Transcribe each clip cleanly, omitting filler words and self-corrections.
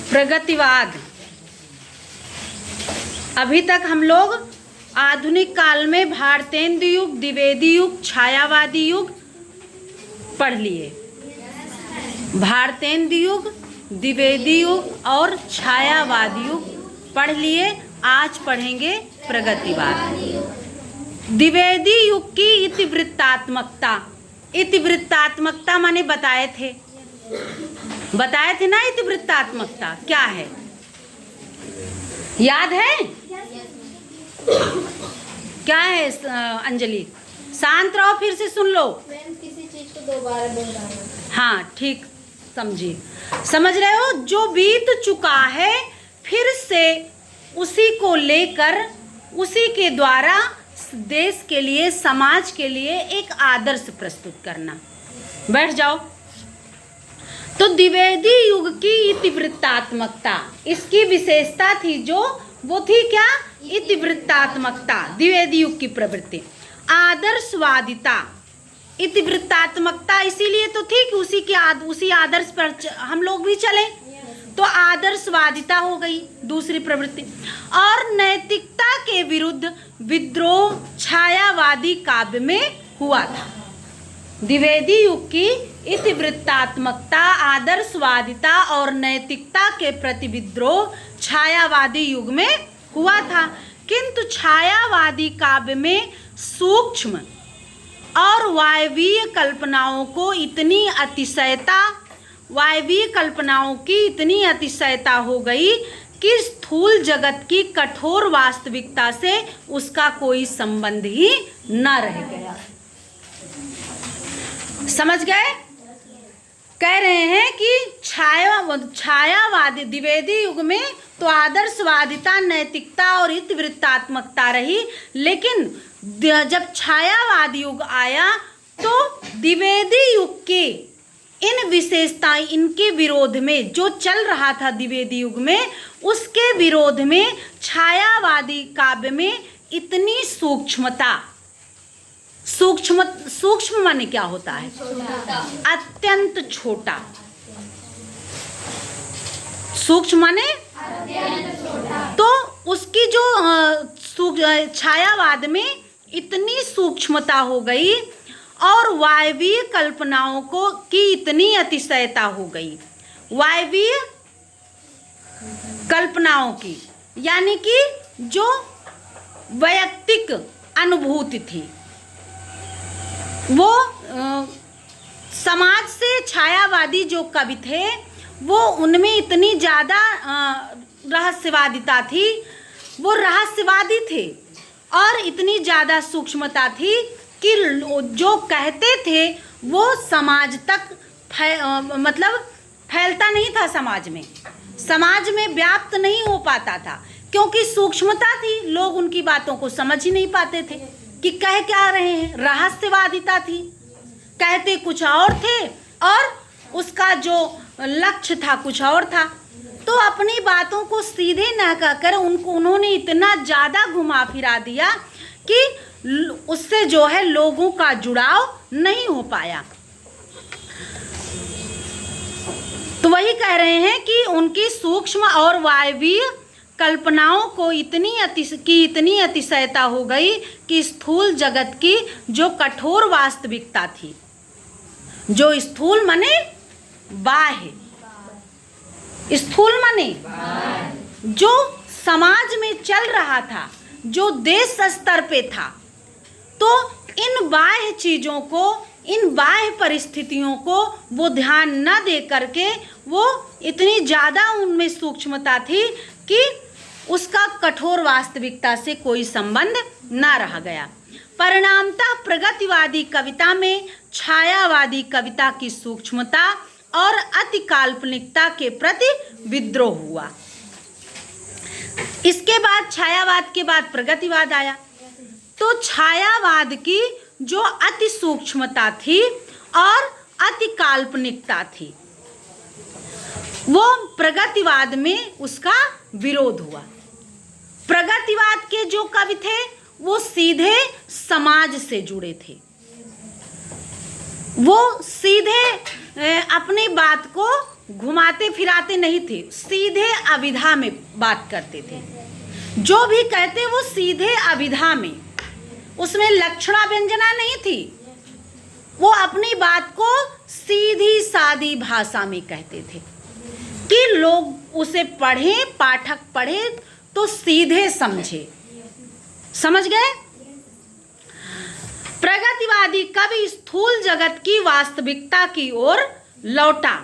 प्रगतिवाद। अभी तक हम लोग आधुनिक काल में भारतेंदु युग, द्विवेदी युग, छायावादी युग पढ़ लिए। भारतेंदु युग, द्विवेदी युग और छायावादी युग पढ़ लिए। आज पढ़ेंगे प्रगतिवाद। द्विवेदी युग की इतिवृत्तात्मकता। इतिवृत्तात्मकता माने बताए थे ना। इतिवृत्तात्मकता क्या है, याद है? क्या है अंजलि? शांत रहो, फिर से सुन लो। किसी चीज को दोबारा दोहराना। हाँ ठीक, समझिए, समझ रहे हो? जो बीत चुका है फिर से उसी को लेकर, उसी के द्वारा देश के लिए, समाज के लिए एक आदर्श प्रस्तुत करना। बैठ जाओ। तो द्विवेदी युग की इतिवृत्तात्मकता, इसकी विशेषता थी जो वो थी क्या? इतिवृत्तात्मकता, द्विवेदी युग की प्रवृत्ति। आदर्शवादिता। इतिवृत्तात्मकता इसीलिए तो थी कि उसी आदर्श पर हम लोग भी चले, तो आदर्शवादिता हो गई दूसरी प्रवृत्ति। और नैतिकता के विरुद्ध विद्रोह छायावादी काव्य में हुआ था। द्विवेदी युग की इतिवृत्तात्मकता, आदर्शवादिता और नैतिकता के प्रति विद्रोह छायावादी युग में हुआ था। किंतु छायावादी काव्य में सूक्ष्म और वायवीय कल्पनाओं की इतनी अतिशयता हो गई कि स्थूल जगत की कठोर वास्तविकता से उसका कोई संबंध ही न रह गया। समझ गए? कह रहे हैं कि छायावादी द्विवेदी युग में तो आदर्शवादिता, नैतिकता और इतिवृत्तात्मकता रही, लेकिन जब छायावादी युग आया तो द्विवेदी युग के इन विशेषताएं, इनके विरोध में जो चल रहा था द्विवेदी युग में, उसके विरोध में छायावादी काव्य में इतनी सूक्ष्म माने क्या होता है? अत्यंत छोटा। सूक्ष्म माने तो उसकी जो छायावाद में इतनी सूक्ष्मता हो गई और वायवीय कल्पनाओं की इतनी अतिशयता हो गई। वायवीय कल्पनाओं की, यानी कि जो वैयक्तिक अनुभूति थी, वो समाज से छायावादी जो कवि थे वो उनमें इतनी ज़्यादा रहस्यवादिता थी, वो रहस्यवादी थे और इतनी ज़्यादा सूक्ष्मता थी कि जो कहते थे वो समाज तक फैलता नहीं था, समाज में व्याप्त नहीं हो पाता था, क्योंकि सूक्ष्मता थी। लोग उनकी बातों को समझ ही नहीं पाते थे कि कह क्या रहे हैं। रहस्यवादिता थी, कहते कुछ और थे और उसका जो लक्ष्य था कुछ और था। तो अपनी बातों को सीधे न कहकर उन्होंने इतना ज़्यादा घुमा फिरा दिया कि उससे जो है लोगों का जुड़ाव नहीं हो पाया। तो वही कह रहे हैं कि उनकी सूक्ष्म और वायवीय कल्पनाओं को इतनी अतिशयता हो गई कि स्थूल जगत की जो कठोर वास्तविकता थी, जो स्थूल माने बाह्य, स्थूल माने जो समाज में चल रहा था, जो देश स्तर पे था, तो इन बाह्य चीज़ों को, इन बाह्य परिस्थितियों को वो ध्यान न दे करके वो इतनी ज़्यादा उनमें सूक्ष्मता थी कि उसका कठोर वास्तविकता से कोई संबंध न रह गया। परिणामतः प्रगतिवादी कविता में छायावादी कविता की सूक्ष्मता और अति काल्पनिकता के प्रति विद्रोह हुआ। इसके बाद छायावाद के बाद प्रगतिवाद आया। तो छायावाद की जो अति सूक्ष्मता थी और अति काल्पनिकता थी, वो प्रगतिवाद में उसका विरोध हुआ। प्रगतिवाद के जो कवि थे वो सीधे समाज से जुड़े थे, वो सीधे अपनी बात को घुमाते फिराते नहीं थे, सीधे अविधा में बात करते थे। जो भी कहते वो सीधे अविधा में, उसमें लक्षणा व्यंजना नहीं थी। वो अपनी बात को सीधी सादी भाषा में कहते थे कि लोग उसे पढ़ें, पाठक पढ़े तो सीधे समझे। समझ गए? प्रगतिवादी कवि स्थूल जगत की वास्तविकता की ओर लौटा।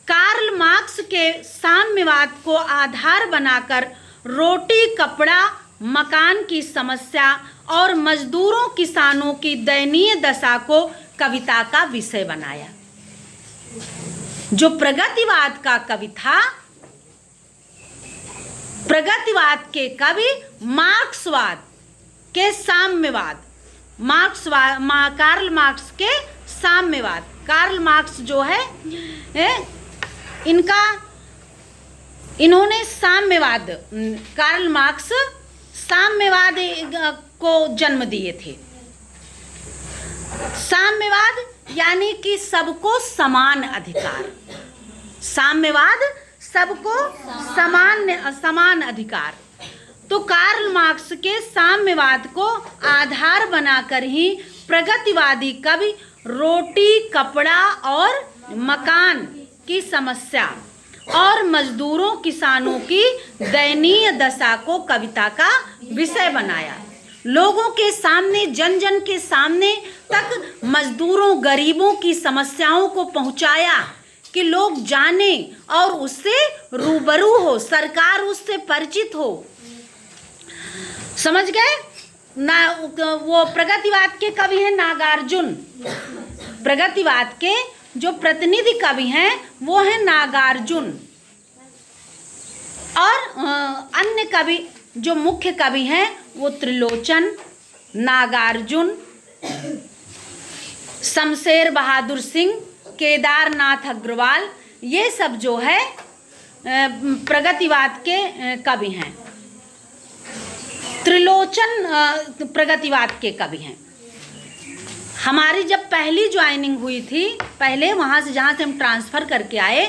कार्ल मार्क्स के साम्यवाद को आधार बनाकर रोटी, कपड़ा, मकान की समस्या और मजदूरों, किसानों की दयनीय दशा को कविता का विषय बनाया। जो प्रगतिवाद का कवि था, प्रगतिवाद के कवि मार्क्सवाद के साम्यवाद, कार्ल मार्क्स के साम्यवाद, कार्ल मार्क्स जो है इन्होंने साम्यवाद, कार्ल मार्क्स साम्यवाद को जन्म दिए थे। साम्यवाद यानी कि सबको समान अधिकार, साम्यवाद सबको समान अधिकार। तो कार्ल मार्क्स के साम्यवाद को आधार बनाकर ही प्रगतिवादी कवि रोटी, कपड़ा और मकान की समस्या और मजदूरों, किसानों की दयनीय दशा को कविता का विषय बनाया। लोगों के सामने, जन जन के सामने तक मजदूरों, गरीबों की समस्याओं को पहुंचाया कि लोग जाने और उससे रूबरू हो, सरकार उससे परिचित हो। समझ गए ना? वो प्रगतिवाद के कवि हैं नागार्जुन। प्रगतिवाद के जो प्रतिनिधि कवि हैं वो हैं नागार्जुन। और अन्य कवि जो मुख्य कवि हैं वो त्रिलोचन, नागार्जुन, शमशेर बहादुर सिंह, केदारनाथ अग्रवाल, ये सब जो है प्रगतिवाद के कवि हैं। त्रिलोचन प्रगतिवाद के कवि हैं। हमारी जब पहली ज्वाइनिंग हुई थी, पहले वहाँ से, जहाँ से हम ट्रांसफ़र करके आए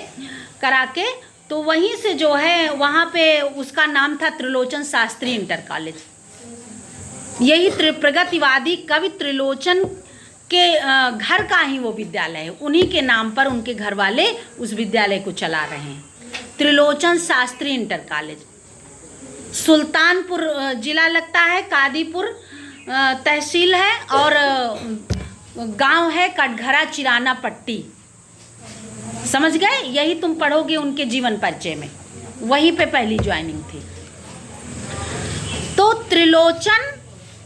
करा के, तो वहीं से जो है वहाँ पे उसका नाम था त्रिलोचन शास्त्री इंटर कॉलेज। यही प्रगतिवादी कवि त्रिलोचन के घर का ही वो विद्यालय है। उन्हीं के नाम पर उनके घर वाले उस विद्यालय को चला रहे हैं, त्रिलोचन शास्त्री इंटर कॉलेज। सुल्तानपुर जिला लगता है, कादीपुर तहसील है, और गांव है कटघरा चिराना पट्टी। समझ गए? यही तुम पढ़ोगे उनके जीवन परिचय में, वहीं पे पहली ज्वाइनिंग थी। तो त्रिलोचन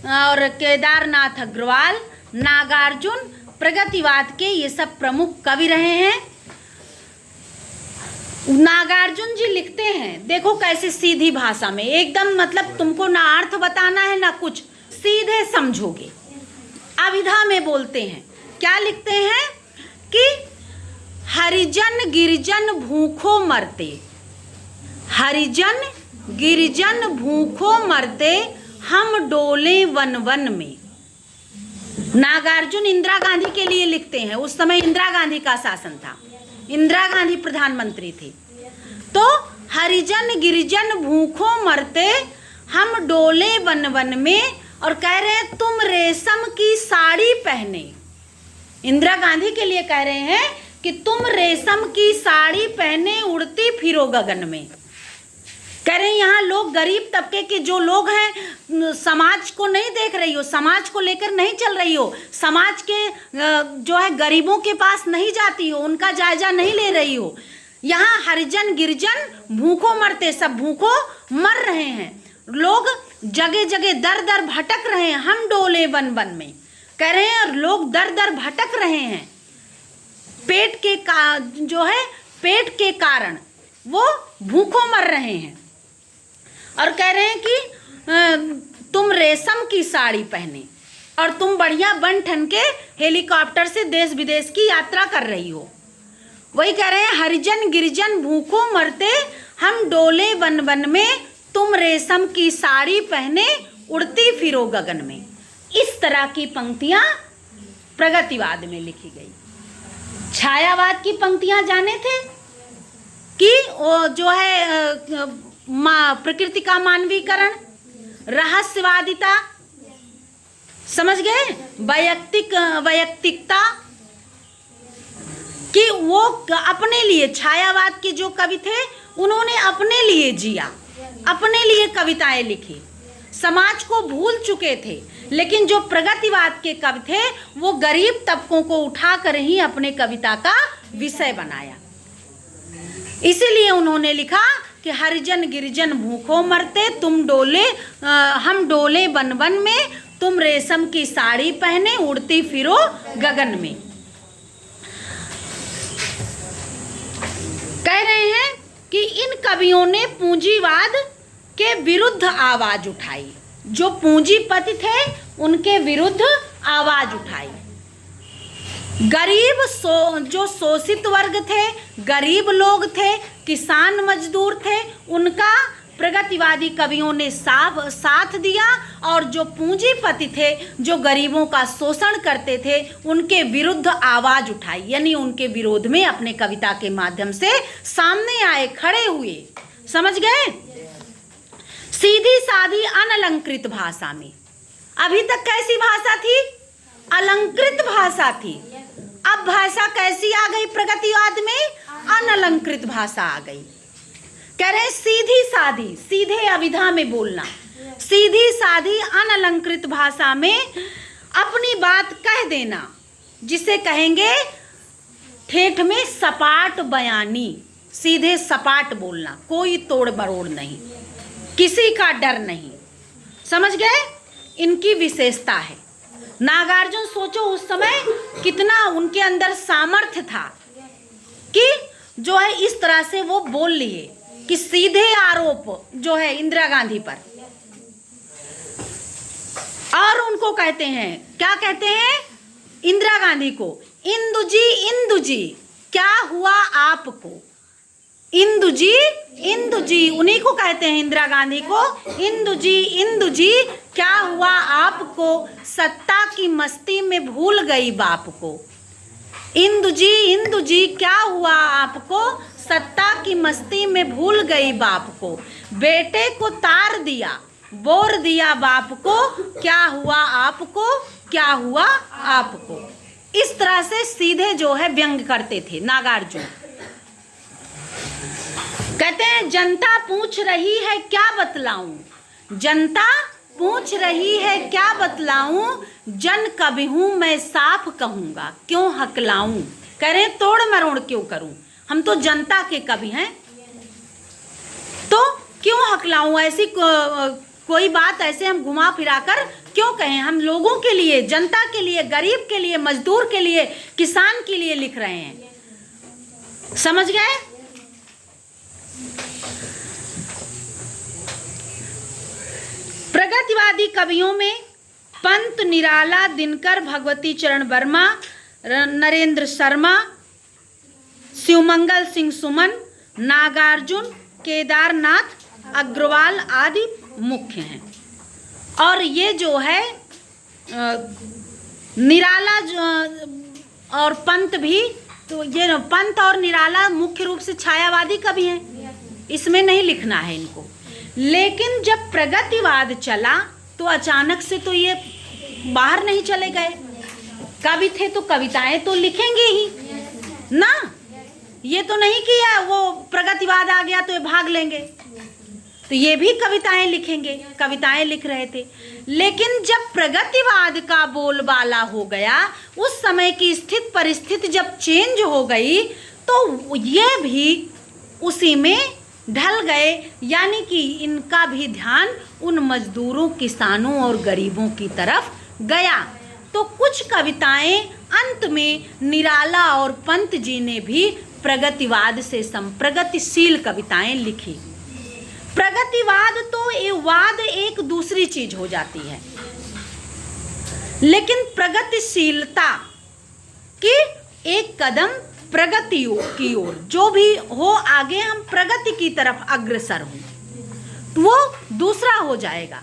और केदारनाथ अग्रवाल, नागार्जुन प्रगतिवाद के ये सब प्रमुख कवि रहे हैं। नागार्जुन जी लिखते हैं, देखो कैसे सीधी भाषा में एकदम, मतलब तुमको ना अर्थ बताना है ना कुछ, सीधे समझोगे। अविधा में बोलते हैं। क्या लिखते हैं कि हरिजन गिरिजन भूखों मरते, हरिजन गिरिजन भूखों मरते, हम डोले वन वन में। नागार्जुन इंदिरा गांधी के लिए लिखते हैं। उस समय इंदिरा गांधी का शासन था, इंदिरा गांधी प्रधानमंत्री थी। तो हरिजन गिरिजन भूखों मरते, हम डोले वन वन में, और कह रहे हैं तुम रेशम की साड़ी पहने। इंदिरा गांधी के लिए कह रहे हैं कि तुम रेशम की साड़ी पहने उड़ती फिरो गगन में। कह रहे हैं यहाँ लोग, गरीब तबके के जो लोग हैं, समाज को नहीं देख रही हो, समाज को लेकर नहीं चल रही हो, समाज के जो है गरीबों के पास नहीं जाती हो, उनका जायजा नहीं ले रही हो। यहाँ हरिजन गिरिजन भूखों मरते, सब भूखों मर रहे हैं, लोग जगह जगह दर दर भटक रहे हैं, हम डोले वन वन में। कह रहे हैं और लोग दर दर भटक रहे हैं, पेट के जो है पेट के कारण वो भूखों मर रहे हैं। और कह रहे हैं कि तुम रेशम की साड़ी पहने और तुम बढ़िया बन ठन के हेलीकॉप्टर से देश विदेश की यात्रा कर रही हो। वही कह रहे हैं हरिजन गिरिजन भूखों मरते, हम डोले वन वन में, तुम रेशम की साड़ी पहने उड़ती फिरो गगन में। इस तरह की पंक्तियां प्रगतिवाद में लिखी गई। छायावाद की पंक्तियां जाने थे? कि वो जो है प्रकृति का मानवीकरण, रहस्यवादिता, समझ गए, वैयक्तिकता, कि वो अपने लिए, छायावाद के जो कवि थे उन्होंने अपने लिए जिया, अपने लिए कविताएं लिखी, समाज को भूल चुके थे। लेकिन जो प्रगतिवाद के कवि थे वो गरीब तबकों को उठाकर ही अपने कविता का विषय बनाया। इसीलिए उन्होंने लिखा कि हरिजन गिरिजन भूखों मरते, हम डोले बन बन में, तुम रेशम की साड़ी पहने उड़ती फिरो गगन में। कह रहे हैं कि इन कवियों ने पूंजीवाद के विरुद्ध आवाज उठाई, जो पूंजीपति थे उनके विरुद्ध आवाज उठाई। गरीब जो शोषित वर्ग थे, गरीब लोग थे, किसान मजदूर थे, उनका प्रगतिवादी कवियों ने साथ दिया, और जो पूंजीपति थे, जो गरीबों का शोषण करते थे, उनके विरुद्ध आवाज उठाई, यानी उनके विरोध में अपने कविता के माध्यम से सामने आए, खड़े हुए। समझ गए? सीधी सादी अनलंकृत भाषा में। अभी तक कैसी भाषा थी? अलंकृत भाषा थी। अब भाषा कैसी आ गई प्रगतिवाद में? अनलंकृत भाषा आ गई। कह रहे सीधी सादी, सीधे अविधा में बोलना, सीधी सादी अनलंकृत भाषा में अपनी बात कह देना, जिसे कहेंगे ठेठ में सपाट बयानी, सीधे सपाट बोलना, कोई तोड़ मरोड़ नहीं, किसी का डर नहीं। समझ गए? इनकी विशेषता है। नागार्जुन सोचो उस समय कितना उनके अंदर सामर्थ्य था कि जो है इस तरह से वो बोल लिए कि सीधे आरोप जो है इंदिरा गांधी पर। और उनको कहते हैं, क्या कहते हैं इंदिरा गांधी को? इंदु जी क्या हुआ आपको? इंदु जी उन्हीं को कहते हैं, इंदिरा गांधी को। इंदु जी क्या हुआ आपको? सत्ता की मस्ती में भूल गई बाप को। इंदु जी क्या हुआ आपको? सत्ता की मस्ती में भूल गई बाप को। बेटे को तार दिया, बोर दिया बाप को, क्या हुआ आपको? क्या हुआ आपको? इस तरह से सीधे जो है व्यंग करते थे नागार्जुन। कहते हैं जनता पूछ रही है क्या बतलाऊं, जनता पूछ रही है क्या बतलाऊं, जन कवि हूं मैं साफ कहूंगा, क्यों हकलाऊं। करें तोड़ मरोड़ क्यों करूं, हम तो जनता के कवि हैं, तो क्यों हकलाऊं। ऐसी कोई बात ऐसे हम घुमा फिरा कर क्यों कहें। हम लोगों के लिए, जनता के लिए, गरीब के लिए, मजदूर के लिए, किसान के लिए लिख रहे हैं। समझ गए? प्रगतिवादी कवियों में पंत, निराला, दिनकर, भगवती चरण वर्मा, नरेंद्र शर्मा, शिवमंगल सिंह सुमन, नागार्जुन, केदारनाथ अग्रवाल आदि मुख्य हैं। और ये जो है निराला और पंत भी, तो ये पंत और निराला मुख्य रूप से छायावादी कवि हैं, इसमें नहीं लिखना है इनको। लेकिन जब प्रगतिवाद चला तो अचानक से तो ये बाहर नहीं चले गए। कवि थे तो कविताएं तो लिखेंगे ही ना, ये तो नहीं किया वो प्रगतिवाद आ गया तो ये भाग लेंगे, तो ये भी कविताएं लिखेंगे, कविताएं लिख रहे थे। लेकिन जब प्रगतिवाद का बोलबाला हो गया, उस समय की स्थिति परिस्थिति जब चेंज हो गई, तो ये भी उसी में ढल गए, यानी कि इनका भी ध्यान उन मजदूरों, किसानों और गरीबों की तरफ गया। तो कुछ कविताएं अंत में निराला और पंत जी ने भी प्रगतिवाद से प्रगतिशील कविताएं लिखी। प्रगतिवाद तो ये वाद एक दूसरी चीज हो जाती है, लेकिन प्रगतिशीलता की एक कदम प्रगति की ओर, जो भी हो आगे हम प्रगति की तरफ अग्रसर हों, तो वो दूसरा हो जाएगा।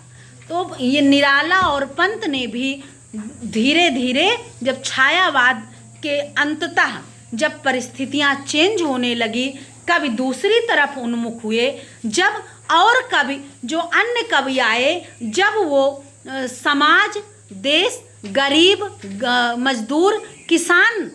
तो ये निराला और पंत ने भी धीरे धीरे जब छायावाद के अंततः जब परिस्थितियां चेंज होने लगी, कवि दूसरी तरफ उन्मुख हुए, जब और कवि जो अन्य कवि आए, जब वो समाज, देश, गरीब, मजदूर, किसान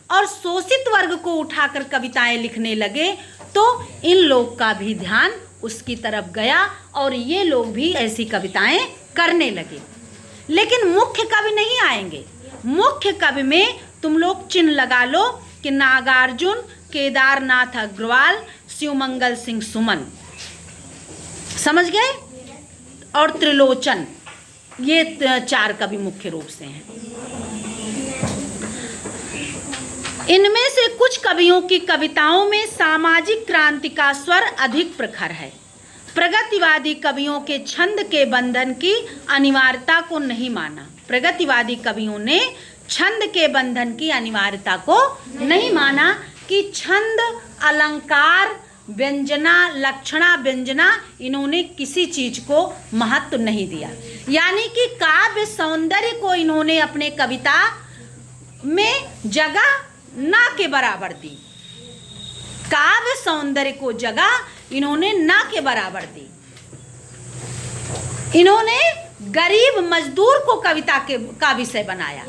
और शोषित वर्ग को उठाकर कविताएं लिखने लगे, तो इन लोग का भी ध्यान उसकी तरफ गया और ये लोग भी ऐसी कविताएं करने लगे। लेकिन मुख्य कवि नहीं आएंगे। मुख्य कवि में तुम लोग चिन्ह लगा लो कि नागार्जुन, केदारनाथ अग्रवाल, शिवमंगल सिंह सुमन, समझ गए, और त्रिलोचन, ये 4 कवि मुख्य रूप से हैं। इनमें से कुछ कवियों की कविताओं में सामाजिक क्रांति का स्वर अधिक प्रखर है। प्रगतिवादी कवियों के छंद के बंधन की अनिवार्यता को नहीं माना। प्रगतिवादी कवियों ने छंद के बंधन की अनिवार्यता को नहीं माना कि छंद, अलंकार, व्यंजना, लक्षणा, व्यंजना, इन्होंने किसी चीज को महत्व नहीं दिया। यानी कि काव्य सौंदर्य को इन्होंने अपने कविता में जगह ना के बराबर दी। काव्य सौंदर्य को जगह इन्होंने ना के बराबर दी। इन्होंने गरीब मजदूर को कविता का विषय बनाया।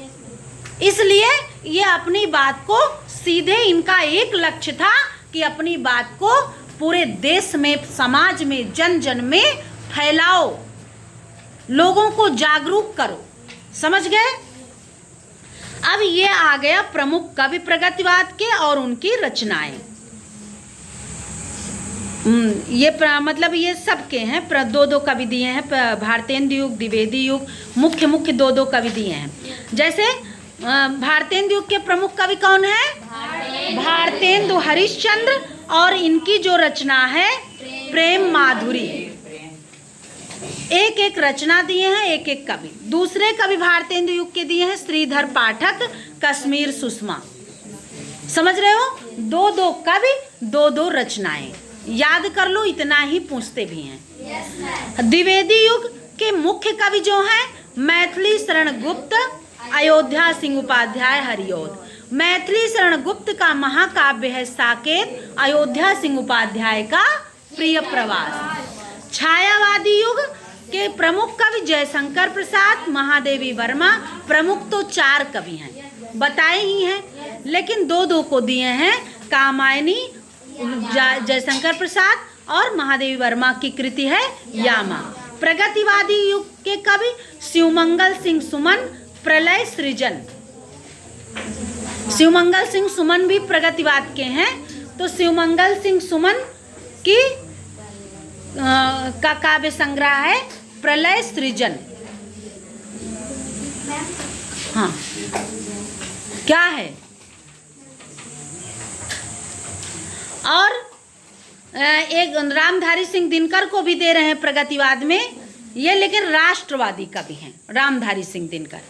इसलिए ये अपनी बात को सीधे, इनका एक लक्ष्य था कि अपनी बात को पूरे देश में, समाज में, जन जन में फैलाओ, लोगों को जागरूक करो। समझ गए? अब ये आ गया प्रमुख कवि प्रगतिवाद के और उनकी रचनाएं। ये मतलब ये सबके हैं, 2-2 कवि दिए हैं। भारतेंदु युग, द्विवेदी युग, मुख्य 2-2 कवि दिए हैं। जैसे भारतेंदु युग के प्रमुख कवि कौन है? भारतेंदु हरिश्चंद्र, और इनकी जो रचना है प्रेम माधुरी। एक रचना दिए हैं, एक कवि। दूसरे कवि भारतेंदु युग के दिए हैं श्रीधर पाठक, कश्मीर सुषमा। समझ रहे हो? 2-2 कवि, 2-2 रचनाएं। याद कर लो, इतना ही पूछते भी हैं। द्विवेदी युग के मुख्य कवि जो हैं मैथिली शरण गुप्त, अयोध्या सिंह उपाध्याय, हरिऔध। मैथिली शरण गुप्त का महाकाव्य है साकेत, अयोध्या सिंह उपाध्याय का प्रिय प्रवास। छायावादी युग के प्रमुख कवि जयशंकर प्रसाद, महादेवी वर्मा। प्रमुख तो 4 कवि हैं, बताए ही हैं, लेकिन 2-2 को दिए हैं। कामायनी, जयशंकर प्रसाद, और महादेवी वर्मा की कृति है यामा। प्रगतिवादी युग के कवि शिवमंगल सिंह सुमन, प्रलय सृजन। शिवमंगल सिंह सुमन भी प्रगतिवाद के हैं। तो शिवमंगल सिंह सुमन की का काव्य संग्रह है प्रलय सृजन। हाँ, क्या है? और एक रामधारी सिंह दिनकर को भी दे रहे हैं प्रगतिवाद में, ये लेकिन राष्ट्रवादी कवि हैं रामधारी सिंह दिनकर।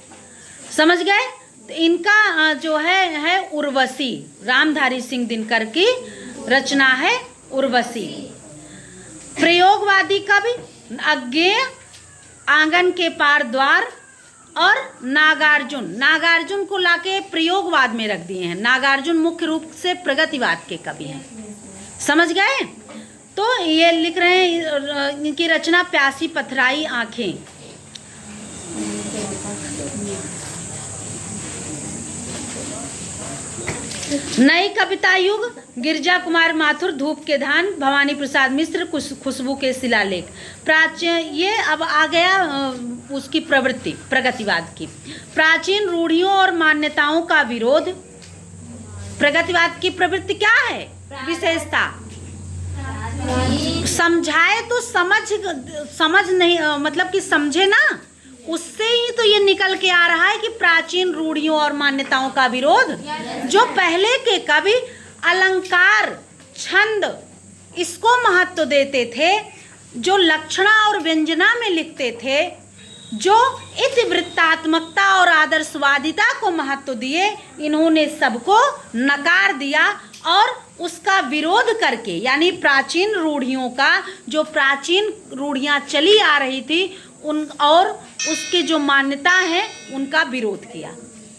समझ गए? तो इनका जो है उर्वशी। रामधारी सिंह दिनकर की रचना है उर्वशी। प्रयोगवादी कवि अज्ञेय, आंगन के पार द्वार, और नागार्जुन को लाके प्रयोगवाद में रख दिए हैं। नागार्जुन मुख्य रूप से प्रगतिवाद के कवि हैं। समझ गए? तो ये लिख रहे हैं, इनकी रचना प्यासी पथराई आंखें। नई कविता युग गिरजा कुमार माथुर, धूप के धान, भवानी प्रसाद मिश्र, खुशबू के शिलालेख। प्राचीन, ये अब आ गया उसकी प्रवृत्ति प्रगतिवाद की। प्राचीन रूढ़ियों और मान्यताओं का विरोध। प्रगतिवाद की प्रवृत्ति क्या है? विशेषता। समझाए तो समझ नहीं, मतलब कि समझे ना, उससे ही तो ये निकल के आ रहा है कि प्राचीन रूढ़ियों और मान्यताओं का विरोध। जो पहले के कवि अलंकार, छंद, इसको महत्व देते थे, जो लक्षणा और व्यंजना में लिखते थे, जो इतिवृत्तात्मकता और आदर्शवादिता को महत्व दिए, इन्होंने सबको नकार दिया और उसका विरोध करके, यानी प्राचीन रूढ़ियों का, जो प्राचीन रूढ़ियाँ चली आ रही थी उन और उसके जो मान्यता है उनका विरोध किया।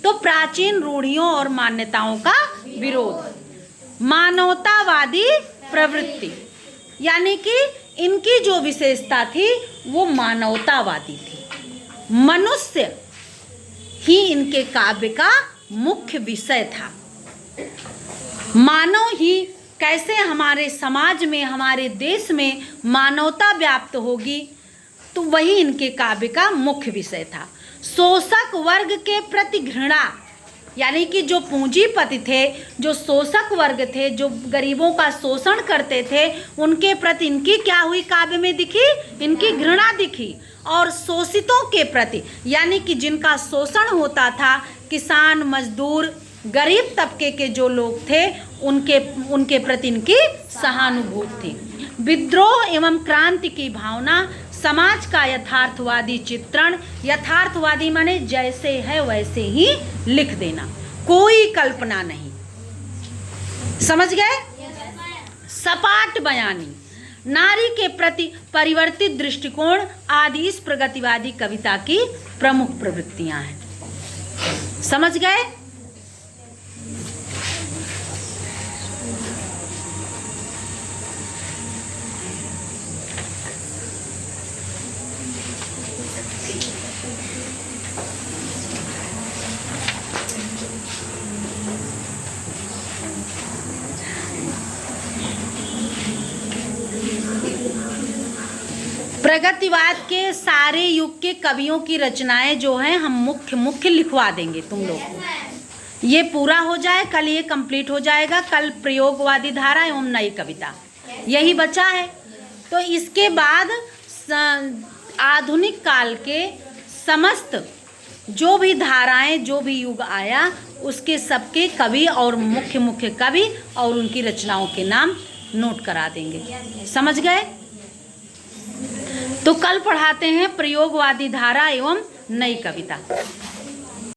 तो प्राचीन रूढ़ियों और मान्यताओं का विरोध। मानवतावादी प्रवृत्ति, यानी कि इनकी जो विशेषता थी वो मानवतावादी थी। मनुष्य ही इनके काव्य का मुख्य विषय था। मानव ही कैसे हमारे समाज में, हमारे देश में मानवता व्याप्त होगी, तो वही इनके काव्य का मुख्य विषय था। शोषक वर्ग के प्रति घृणा, यानी कि जो पूंजीपति थे, जो शोषक वर्ग थे, जो गरीबों का शोषण करते थे, उनके प्रति इनकी क्या हुई, काव्य में दिखी, इनकी घृणा दिखी। और शोषितों के प्रति, यानी कि जिनका शोषण होता था, किसान, मजदूर, गरीब तबके के जो लोग थे, उनके प्रति इनकी सहानुभूति थी। विद्रोह एवं क्रांति की भावना, समाज का यथार्थवादी चित्रण, यथार्थवादी माने जैसे है वैसे ही लिख देना, कोई कल्पना नहीं, समझ गए। सपाट बयानी, नारी के प्रति परिवर्तित दृष्टिकोण आदि इस प्रगतिवादी कविता की प्रमुख प्रवृत्तियां हैं, समझ गए। प्रगतिवाद के सारे युग के कवियों की रचनाएं जो हैं हम मुख्य लिखवा देंगे तुम लोग को। ये पूरा हो जाए, कल ये कंप्लीट हो जाएगा। कल प्रयोगवादी धारा एवं नई कविता यही बचा है। तो इसके बाद आधुनिक काल के समस्त जो भी धाराएं, जो भी युग आया, उसके सबके कवि और मुख्य कवि और उनकी रचनाओं के नाम नोट करा देंगे, समझ गए। तो कल पढ़ाते हैं प्रयोगवादी धारा एवं नई कविता।